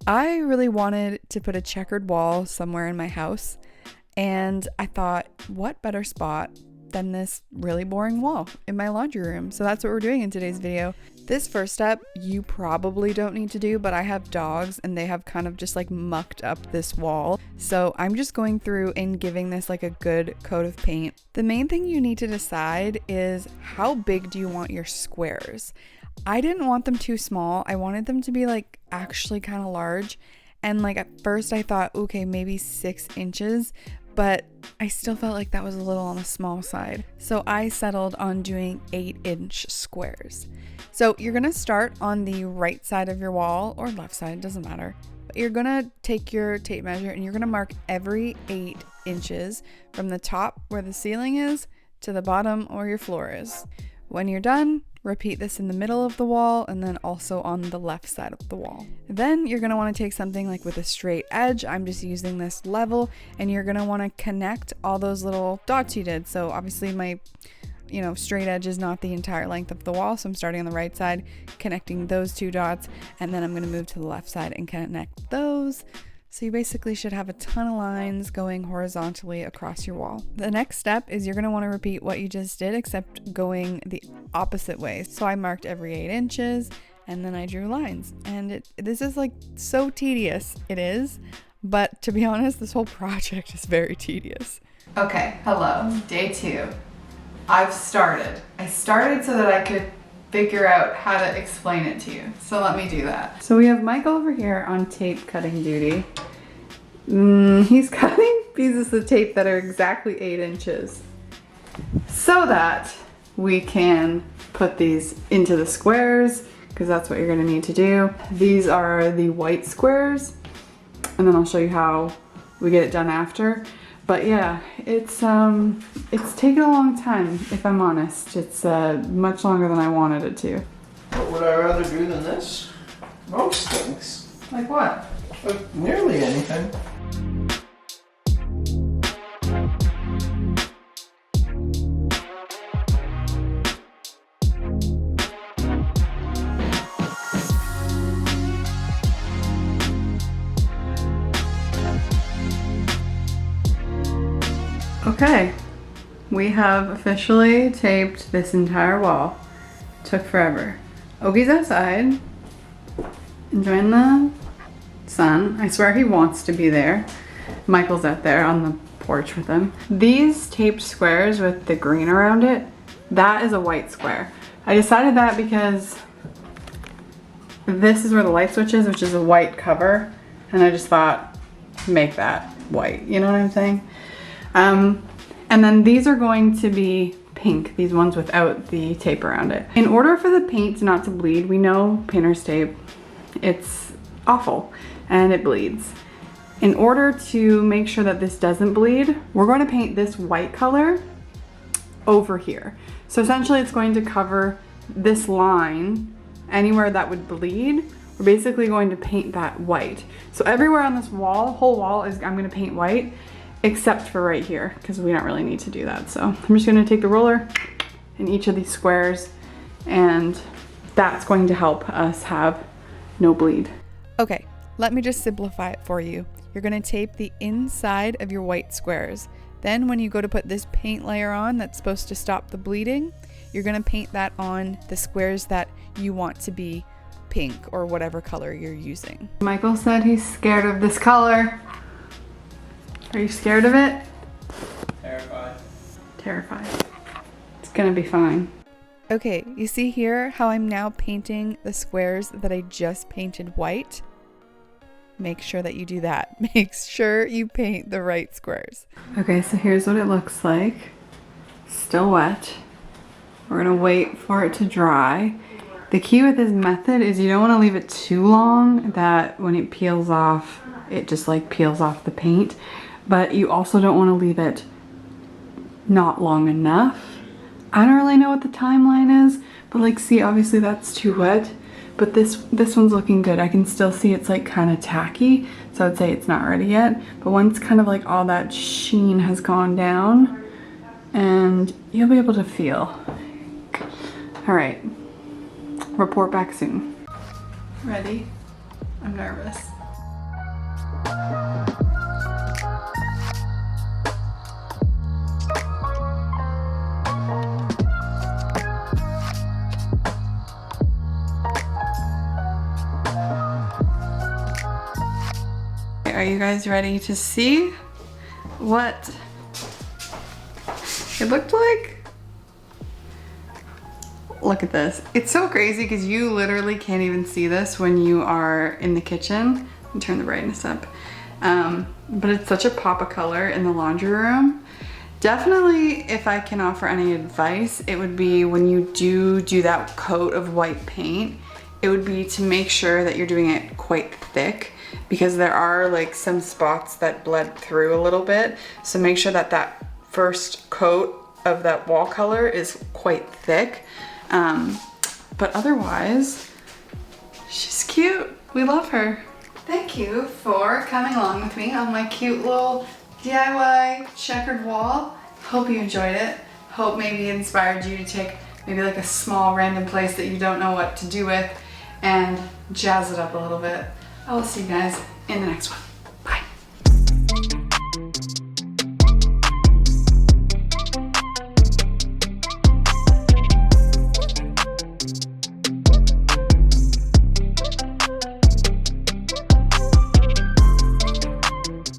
I really wanted to put a checkered wall somewhere in my house, and I thought, what better spot than this really boring wall in my laundry room? So that's what we're doing in today's video. This first step you probably don't need to do, but I have dogs and they have kind of just like mucked up this wall. So I'm just going through and giving this like a good coat of paint. The main thing you need to decide is how big do you want your squares? I didn't want them too small. I wanted them to be like actually kind of large. And like at first I thought, okay, maybe 6 inches, but I still felt like that was a little on the small side. So I settled on doing 8-inch squares. So you're gonna start on the right side of your wall or left side, doesn't matter. But you're gonna take your tape measure and you're gonna mark every 8 inches from the top where the ceiling is to the bottom where your floor is. When you're done, repeat this in the middle of the wall and then also on the left side of the wall. Then you're going to want to take something like with a straight edge. I'm just using this level, and you're going to want to connect all those little dots you did. So obviously my straight edge is not the entire length of the wall, so I'm starting on the right side, connecting those 2 dots, and then I'm going to move to the left side and connect those. So you basically should have a ton of lines going horizontally across your wall. The next step is you're going to want to repeat what you just did, except going the opposite way. So I marked every 8 inches and then I drew lines. And this is like so tedious. It is. But to be honest, this whole project is very tedious. Okay, hello, day 2. I started so that I could figure out how to explain it to you. So let me do that. So we have Michael over here on tape cutting duty. He's cutting pieces of tape that are exactly 8 inches so that we can put these into the squares, because that's what you're gonna need to do. These are the white squares, and then I'll show you how we get it done after. But yeah, it's taken a long time, if I'm honest. It's much longer than I wanted it to. What would I rather do than this? Most things. Like what? Like nearly anything. Okay, we have officially taped this entire wall. Took forever. Ogie's outside, enjoying the sun. I swear he wants to be there. Michael's out there on the porch with him. These taped squares with the green around it, that is a white square. I decided that because this is where the light switch is, which is a white cover, and I just thought, make that white, you know what I'm saying? And then these are going to be pink, these ones without the tape around it. In order for the paint not to bleed, we know painter's tape, it's awful and it bleeds. In order to make sure that this doesn't bleed, we're going to paint this white color over here. So essentially it's going to cover this line. Anywhere that would bleed, we're basically going to paint that white. So everywhere on this wall, whole wall, I'm going to paint white, except for right here, because we don't really need to do that. So I'm just gonna take the roller in each of these squares, and that's going to help us have no bleed. Okay, let me just simplify it for you. You're gonna tape the inside of your white squares. Then when you go to put this paint layer on that's supposed to stop the bleeding, you're gonna paint that on the squares that you want to be pink or whatever color you're using. Michael said he's scared of this color. Are you scared of it? Terrified. Terrified. It's gonna be fine. Okay, you see here how I'm now painting the squares that I just painted white? Make sure that you do that. Make sure you paint the right squares. Okay, so here's what it looks like. Still wet. We're gonna wait for it to dry. The key with this method is you don't wanna leave it too long that when it peels off, it just like peels off the paint. But you also don't want to leave it not long enough. I don't really know what the timeline is, but like, see, obviously that's too wet, but this one's looking good. I can still see it's like kind of tacky, so I'd say it's not ready yet. But once kind of like all that sheen has gone down, and you'll be able to feel. All right, report back soon. Ready? I'm nervous. Are you guys ready to see what it looked like? Look at this. It's so crazy because you literally can't even see this when you are in the kitchen. Let me turn the brightness up. But it's such a pop of color in the laundry room. Definitely, if I can offer any advice, it would be when you do that coat of white paint, it would be to make sure that you're doing it quite thick, because there are like some spots that bled through a little bit. So make sure that that first coat of that wall color is quite thick. But otherwise, she's cute. We love her. Thank you for coming along with me on my cute little DIY checkered wall. Hope you enjoyed it. Hope maybe it inspired you to take maybe like a small random place that you don't know what to do with and jazz it up a little bit. I will see you guys in the next one.